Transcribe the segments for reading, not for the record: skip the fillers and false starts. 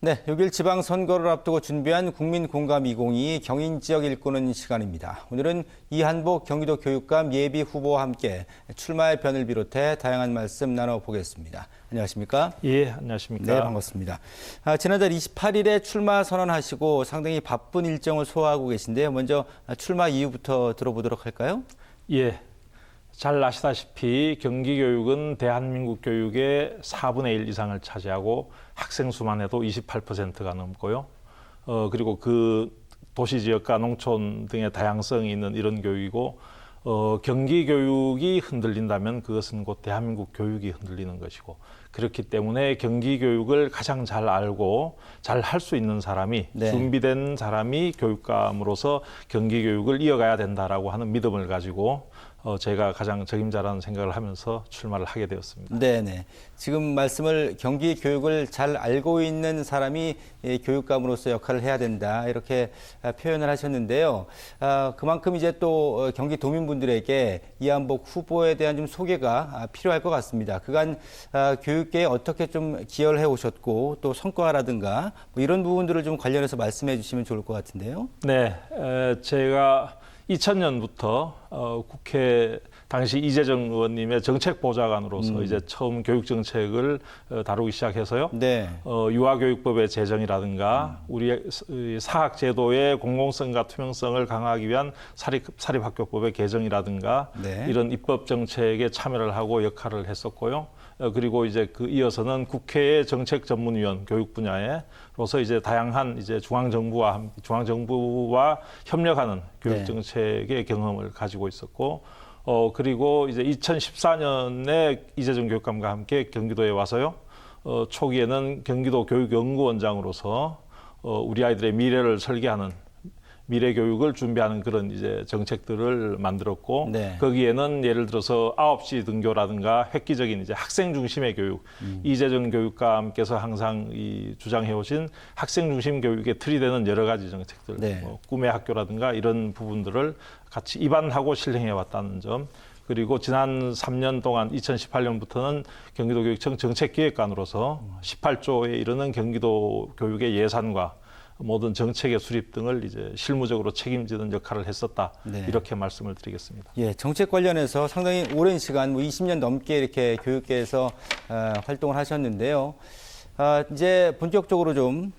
네, 6일 지방선거를 앞두고 준비한 국민공감 2022 경인지역 일구는 시간입니다. 오늘은 이한복 경기도 교육감 예비 후보와 함께 출마의 변을 비롯해 다양한 말씀 나눠보겠습니다. 안녕하십니까? 예, 안녕하십니까? 네, 반갑습니다. 지난달 28일에 출마 선언하시고 상당히 바쁜 일정을 소화하고 계신데요. 먼저 출마 이유부터 들어보도록 할까요? 예, 잘 아시다시피 경기교육은 대한민국 교육의 4분의 1 이상을 차지하고 학생 수만 해도 28%가 넘고요. 그리고 그 도시지역과 농촌 등의 다양성이 있는 이런 교육이고 경기교육이 흔들린다면 그것은 곧 대한민국 교육이 흔들리는 것이고 그렇기 때문에 경기교육을 가장 잘 알고 잘 할 수 있는 사람이 네. 준비된 사람이 교육감으로서 경기교육을 이어가야 된다라고 하는 믿음을 가지고 제가 가장 적임자라는 생각을 하면서 출마를 하게 되었습니다. 네네. 지금 말씀을 경기 교육을 잘 알고 있는 사람이 교육감으로서 역할을 해야 된다 이렇게 표현을 하셨는데요. 그만큼 이제 또 경기 도민분들에게 이한복 후보에 대한 좀 소개가 필요할 것 같습니다. 그간 교육계에 어떻게 좀 기여를 해 오셨고 또 성과라든가 뭐 이런 부분들을 좀 관련해서 말씀해 주시면 좋을 것 같은데요. 네, 제가 2000년부터 국회 당시 이재정 의원님의 정책보좌관으로서 이제 처음 교육 정책을 다루기 시작해서요. 네. 유아교육법의 제정이라든가 우리 사학제도의 공공성과 투명성을 강화하기 위한 사립학교법의 개정이라든가 네. 이런 입법 정책에 참여를 하고 역할을 했었고요. 그리고 이제 그 이어서는 국회의 정책 전문위원 교육 분야에로서 이제 다양한 이제 중앙정부와 협력하는 교육 정책의 경험을 가지고 있었고, 그리고 이제 2014년에 이재정 교육감과 함께 경기도에 와서요. 초기에는 경기도 교육연구원장으로서 우리 아이들의 미래를 설계하는 미래 교육을 준비하는 그런 이제 정책들을 만들었고 네. 거기에는 예를 들어서 9시 등교라든가 획기적인 이제 학생 중심의 교육 이재정 교육감께서 항상 주장해 오신 학생 중심 교육의 틀이 되는 여러 가지 정책들 네. 뭐 꿈의 학교라든가 이런 부분들을 같이 입안하고 실행해 왔다는 점 그리고 지난 3년 동안 2018년부터는 경기도교육청 정책기획관으로서 18조에 이르는 경기도 교육의 예산과 모든 정책의 수립 등을 이제 실무적으로 책임지는 역할을 했었다. 네. 이렇게 말씀을 드리겠습니다. 예, 정책 관련해서 상당히 오랜 시간, 20년 넘게 이렇게 교육계에서 활동을 하셨는데요. 이제 본격적으로 좀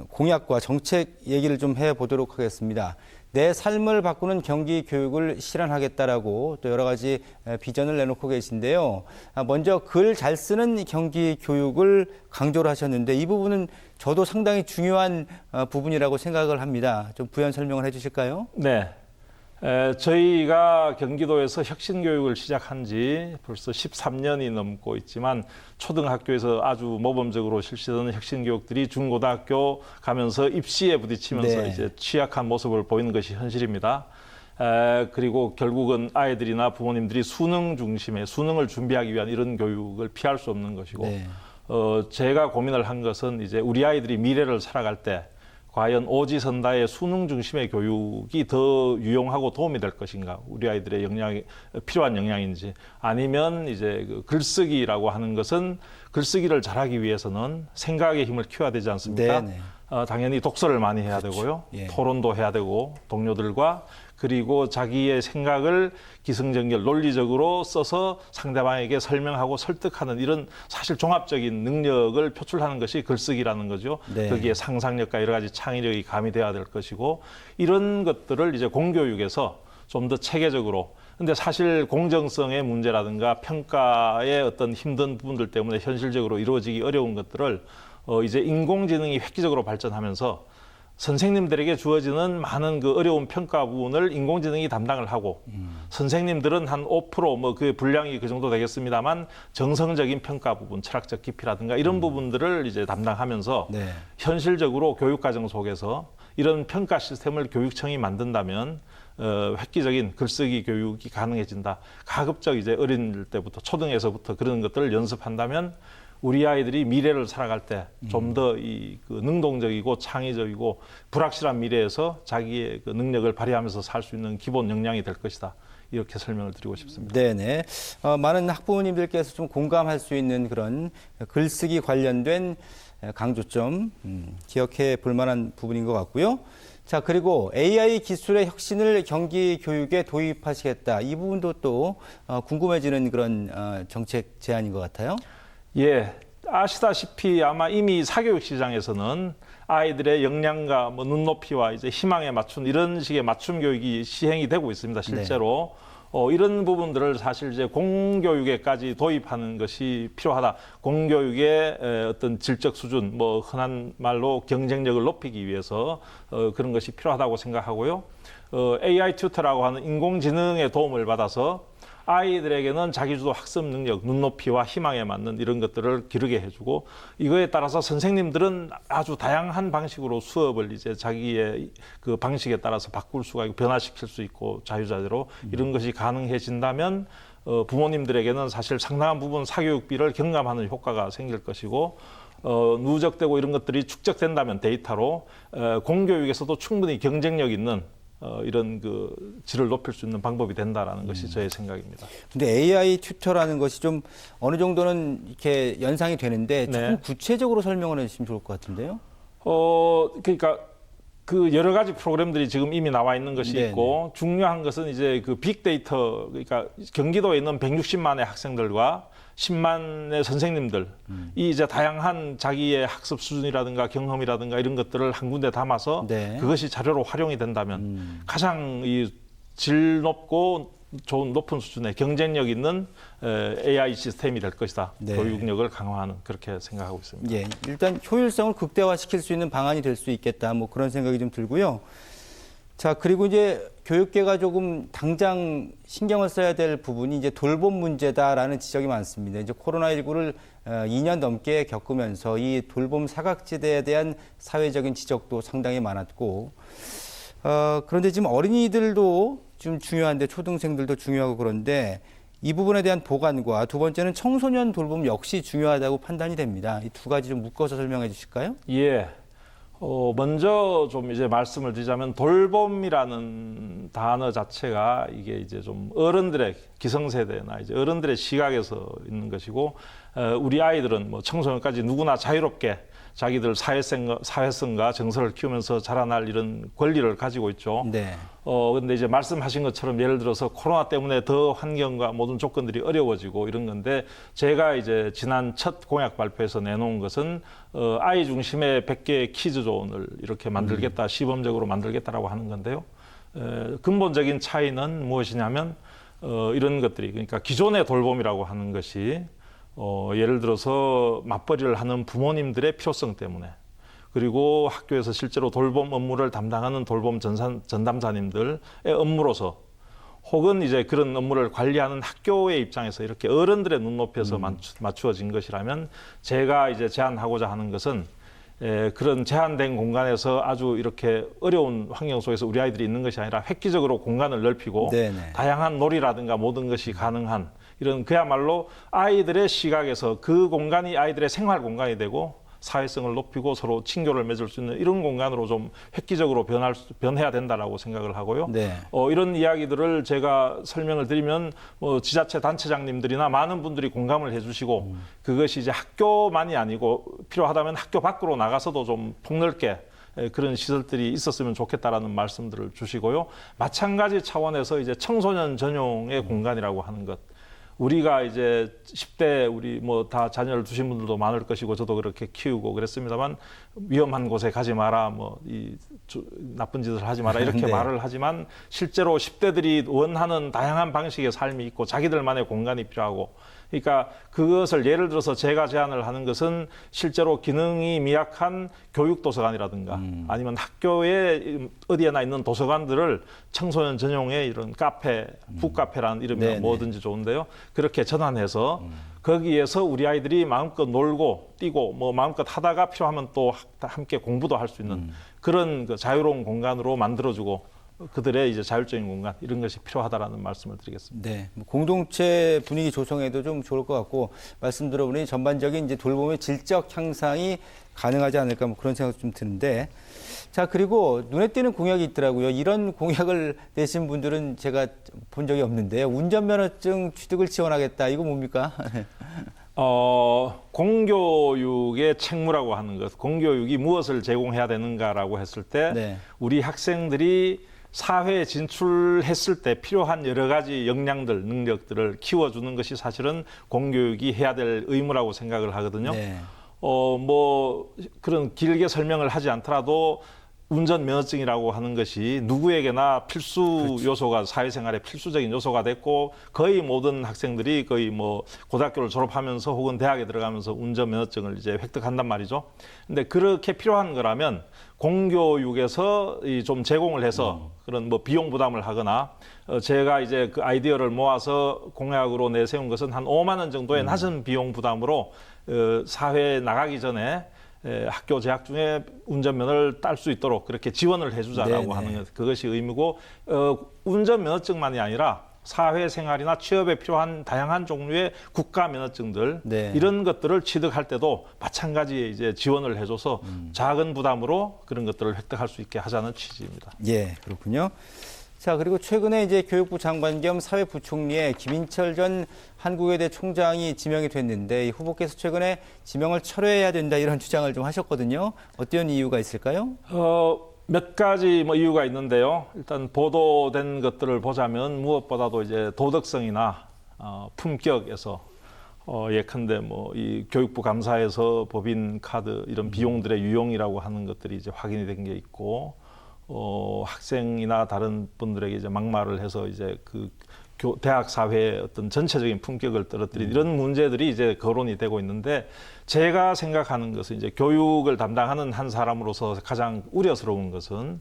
공약과 정책 얘기를 좀 해보도록 하겠습니다. 내 삶을 바꾸는 경기 교육을 실현하겠다라고 또 여러 가지 비전을 내놓고 계신데요. 먼저 글 잘 쓰는 경기 교육을 강조를 하셨는데 이 부분은 저도 상당히 중요한 부분이라고 생각을 합니다. 좀 부연 설명을 해주실까요? 네. 저희가 경기도에서 혁신교육을 시작한 지 벌써 13년이 넘고 있지만 초등학교에서 아주 모범적으로 실시되는 혁신교육들이 중고등학교 가면서 입시에 부딪히면서 네. 이제 취약한 모습을 보이는 것이 현실입니다. 그리고 결국은 아이들이나 부모님들이 수능 중심의 수능을 준비하기 위한 이런 교육을 피할 수 없는 것이고 네. 제가 고민을 한 것은 이제 우리 아이들이 미래를 살아갈 때 과연 오지선다의 수능 중심의 교육이 더 유용하고 도움이 될 것인가? 우리 아이들의 필요한 역량인지 아니면 이제 그 글쓰기라고 하는 것은 글쓰기를 잘하기 위해서는 생각의 힘을 키워야 되지 않습니까? 네네. 당연히 독서를 많이 해야 되고요. 예. 토론도 해야 되고 동료들과 그리고 자기의 생각을 기승전결 논리적으로 써서 상대방에게 설명하고 설득하는 이런 사실 종합적인 능력을 표출하는 것이 글쓰기라는 거죠. 네. 거기에 상상력과 여러 가지 창의력이 가미돼야 될 것이고 이런 것들을 이제 공교육에서 좀 더 체계적으로 근데 사실 공정성의 문제라든가 평가의 어떤 힘든 부분들 때문에 현실적으로 이루어지기 어려운 것들을 이제 인공지능이 획기적으로 발전하면서 선생님들에게 주어지는 많은 그 어려운 평가 부분을 인공지능이 담당을 하고 선생님들은 한 5% 뭐 그 분량이 그 정도 되겠습니다만 정성적인 평가 부분, 철학적 깊이라든가 이런 부분들을 이제 담당하면서 네. 현실적으로 교육과정 속에서 이런 평가 시스템을 교육청이 만든다면 획기적인 글쓰기 교육이 가능해진다. 가급적 이제 어린 때부터 초등에서부터 그런 것들을 연습한다면 우리 아이들이 미래를 살아갈 때 좀 더 그 능동적이고 창의적이고 불확실한 미래에서 자기의 그 능력을 발휘하면서 살 수 있는 기본 역량이 될 것이다. 이렇게 설명을 드리고 싶습니다. 네네. 많은 학부모님들께서 좀 공감할 수 있는 그런 글쓰기 관련된 강조점 기억해 볼 만한 부분인 것 같고요. 자, 그리고 AI 기술의 혁신을 경기 교육에 도입하시겠다. 이 부분도 또 궁금해지는 그런 정책 제안인 것 같아요. 예, 아시다시피 아마 이미 사교육 시장에서는 아이들의 역량과 뭐 눈높이와 이제 희망에 맞춘 이런 식의 맞춤 교육이 시행이 되고 있습니다. 실제로. 이런 부분들을 사실 이제 공교육에까지 도입하는 것이 필요하다. 공교육의 어떤 질적 수준, 뭐 흔한 말로 경쟁력을 높이기 위해서 그런 것이 필요하다고 생각하고요. AI 튜터라고 하는 인공지능의 도움을 받아서 아이들에게는 자기주도 학습 능력, 눈높이와 희망에 맞는 이런 것들을 기르게 해주고 이거에 따라서 선생님들은 아주 다양한 방식으로 수업을 이제 자기의 그 방식에 따라서 바꿀 수가 있고 변화시킬 수 있고 자유자재로 이런 것이 가능해진다면 부모님들에게는 사실 상당한 부분 사교육비를 경감하는 효과가 생길 것이고 누적되고 이런 것들이 축적된다면 데이터로 공교육에서도 충분히 경쟁력 있는 이런 그 질을 높일 수 있는 방법이 된다라는 것이 저의 생각입니다. 근데 AI 튜터라는 것이 좀 어느 정도는 이렇게 연상이 되는데 조금 구체적으로 설명을 해주시면 좋을 것 같은데요. 그러니까 그 여러 가지 프로그램들이 지금 이미 나와 있는 것이 네네. 있고 중요한 것은 이제 그 빅데이터 그러니까 경기도에 있는 160만의 학생들과 10만의 선생님들 이 이제 다양한 자기의 학습 수준이라든가 경험이라든가 이런 것들을 한 군데 담아서 그것이 자료로 활용이 된다면 가장 이 질 높고 좋은 높은 수준의 경쟁력 있는 AI 시스템이 될 것이다. 교육력을 강화하는 그렇게 생각하고 있습니다. 예, 일단 효율성을 극대화시킬 수 있는 방안이 될 수 있겠다. 뭐 그런 생각이 좀 들고요. 자, 그리고 이제 교육계가 조금 당장 신경을 써야 될 부분이 이제 돌봄 문제다라는 지적이 많습니다. 이제 코로나19를 2년 넘게 겪으면서 이 돌봄 사각지대에 대한 사회적인 지적도 상당히 많았고, 그런데 지금 어린이들도 좀 중요한데 초등생들도 중요하고 그런데 이 부분에 대한 보완과 두 번째는 청소년 돌봄 역시 중요하다고 판단이 됩니다. 이 두 가지 좀 묶어서 설명해 주실까요? 예. 먼저 좀 이제 말씀을 드리자면 돌봄이라는 단어 자체가 이게 이제 좀 어른들의 기성세대나 이제 어른들의 시각에서 있는 것이고, 우리 아이들은 뭐 청소년까지 누구나 자유롭게 자기들 사회성과 정서를 키우면서 자라날 이런 권리를 가지고 있죠. 네. 근데 이제 말씀하신 것처럼 예를 들어서 코로나 때문에 더 환경과 모든 조건들이 어려워지고 이런 건데 제가 이제 지난 첫 공약 발표에서 내놓은 것은 아이 중심의 100개의 키즈존을 이렇게 만들겠다, 시범적으로 만들겠다라고 하는 건데요. 근본적인 차이는 무엇이냐면 이런 것들이 그러니까 기존의 돌봄이라고 하는 것이 예를 들어서 맞벌이를 하는 부모님들의 필요성 때문에 그리고 학교에서 실제로 돌봄 업무를 담당하는 돌봄 전담사님들의 업무로서 혹은 이제 그런 업무를 관리하는 학교의 입장에서 이렇게 어른들의 눈높이에서 맞추어진 것이라면 제가 이제 제안하고자 하는 것은 그런 제한된 공간에서 아주 이렇게 어려운 환경 속에서 우리 아이들이 있는 것이 아니라 획기적으로 공간을 넓히고 다양한 놀이라든가 모든 것이 가능한 이런 그야말로 아이들의 시각에서 그 공간이 아이들의 생활 공간이 되고 사회성을 높이고 서로 친교를 맺을 수 있는 이런 공간으로 좀 획기적으로 변해야 된다라고 생각을 하고요. 이런 이야기들을 제가 설명을 드리면 지자체 단체장님들이나 많은 분들이 공감을 해주시고 그것이 이제 학교만이 아니고 필요하다면 학교 밖으로 나가서도 좀 폭넓게 그런 시설들이 있었으면 좋겠다라는 말씀들을 주시고요. 마찬가지 차원에서 이제 청소년 전용의 공간이라고 하는 것. 우리가 이제 10대 우리 뭐 다 자녀를 두신 분들도 많을 것이고 저도 그렇게 키우고 그랬습니다만 위험한 곳에 가지 마라 뭐 이 나쁜 짓을 하지 마라 이렇게 말을 하지만 실제로 10대들이 원하는 다양한 방식의 삶이 있고 자기들만의 공간이 필요하고 그러니까 그것을 예를 들어서 제가 제안을 하는 것은 실제로 기능이 미약한 교육도서관이라든가 아니면 학교에 어디에나 있는 도서관들을 청소년 전용의 이런 카페, 북카페라는 이름이나 뭐든지 좋은데요. 그렇게 전환해서 거기에서 우리 아이들이 마음껏 놀고 뛰고 뭐 마음껏 하다가 필요하면 또 함께 공부도 할 수 있는 그런 그 자유로운 공간으로 만들어주고 그들의 이제 자율적인 공간 이런 것이 필요하다라는 말씀을 드리겠습니다. 네, 공동체 분위기 조성에도 좀 좋을 것 같고 말씀 들어보니 전반적인 이제 돌봄의 질적 향상이 가능하지 않을까 뭐 그런 생각 좀 드는데 자 그리고 눈에 띄는 공약이 있더라고요. 이런 공약을 내신 분들은 제가 본 적이 없는데요. 운전면허증 취득을 지원하겠다 이거 뭡니까? 공교육의 책무라고 하는 것, 공교육이 무엇을 제공해야 되는가라고 했을 때 네. 우리 학생들이 사회에 진출했을 때 필요한 여러 가지 역량들, 능력들을 키워주는 것이 사실은 공교육이 해야 될 의무라고 생각을 하거든요. 네. 뭐 그런 길게 설명을 하지 않더라도 운전면허증이라고 하는 것이 누구에게나 필수 요소가 사회생활의 필수적인 요소가 됐고 거의 모든 학생들이 거의 뭐 고등학교를 졸업하면서 혹은 대학에 들어가면서 운전면허증을 이제 획득한단 말이죠. 근데 그렇게 필요한 거라면 공교육에서 좀 제공을 해서 그런 뭐 비용 부담을 하거나 제가 이제 그 아이디어를 모아서 공약으로 내세운 것은 한 5만 원 정도의 낮은 비용 부담으로 사회에 나가기 전에 학교 재학 중에 운전면허를 딸 수 있도록 그렇게 지원을 해주자라고 네네. 하는 것, 그것이 의무고 운전면허증만이 아니라 사회생활이나 취업에 필요한 다양한 종류의 국가면허증들 네. 이런 것들을 취득할 때도 마찬가지에 이제 지원을 해줘서 작은 부담으로 그런 것들을 획득할 수 있게 하자는 취지입니다. 예, 그렇군요. 자, 그리고 최근에 이제 교육부 장관 겸 사회부총리의 김인철 전 한국외대 총장이 지명이 됐는데 이 후보께서 최근에 지명을 철회해야 된다 이런 주장을 좀 하셨거든요. 어떤 이유가 있을까요? 몇 가지 뭐 이유가 있는데요. 일단 보도된 것들을 보자면 무엇보다도 이제 도덕성이나 품격에서 예컨대 뭐 이 교육부 감사에서 법인 카드 이런 비용들의 유용이라고 하는 것들이 이제 확인이 된 게 있고 학생이나 다른 분들에게 이제 막말을 해서 이제 그 대학 사회의 어떤 전체적인 품격을 떨어뜨린 이런 문제들이 이제 거론이 되고 있는데 제가 생각하는 것은 이제 교육을 담당하는 한 사람으로서 가장 우려스러운 것은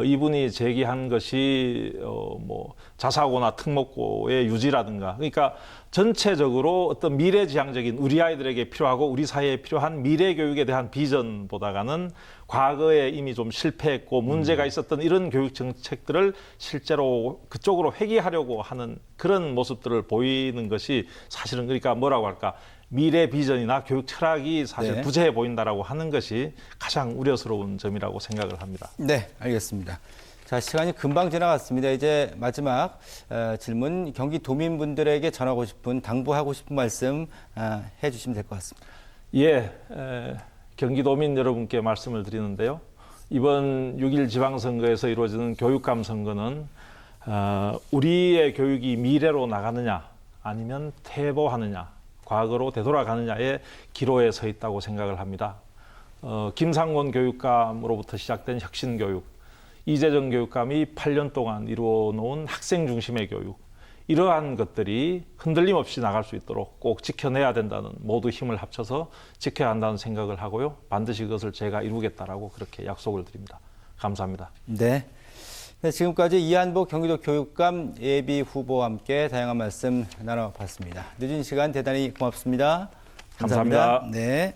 이분이 제기한 것이 뭐 자사고나 특목고의 유지라든가 그러니까 전체적으로 어떤 미래지향적인 우리 아이들에게 필요하고 우리 사회에 필요한 미래 교육에 대한 비전보다가는 과거에 이미 좀 실패했고 문제가 있었던 이런 교육 정책들을 실제로 그쪽으로 회귀하려고 하는 그런 모습들을 보이는 것이 사실은 그러니까 뭐라고 할까 미래 비전이나 교육 철학이 사실 네. 부재해 보인다라고 하는 것이 가장 우려스러운 점이라고 생각을 합니다. 네, 알겠습니다. 자, 시간이 금방 지나갔습니다. 이제 마지막 질문 경기도민분들에게 전하고 싶은 당부하고 싶은 말씀 해주시면 될 것 같습니다. 예, 경기도민 여러분께 말씀을 드리는데요. 이번 6.1 지방선거에서 이루어지는 교육감 선거는 우리의 교육이 미래로 나가느냐 아니면 퇴보하느냐 과거로 되돌아가느냐의 기로에 서 있다고 생각을 합니다. 김상곤 교육감으로부터 시작된 혁신교육, 이재정 교육감이 8년 동안 이루어놓은 학생 중심의 교육, 이러한 것들이 흔들림 없이 나갈 수 있도록 꼭 지켜내야 된다는 모두 힘을 합쳐서 지켜야 한다는 생각을 하고요. 반드시 그것을 제가 이루겠다라고 그렇게 약속을 드립니다. 감사합니다. 네. 네, 지금까지 이한복 경기도 교육감 예비 후보와 함께 다양한 말씀 나눠봤습니다. 늦은 시간 대단히 고맙습니다. 감사합니다. 네.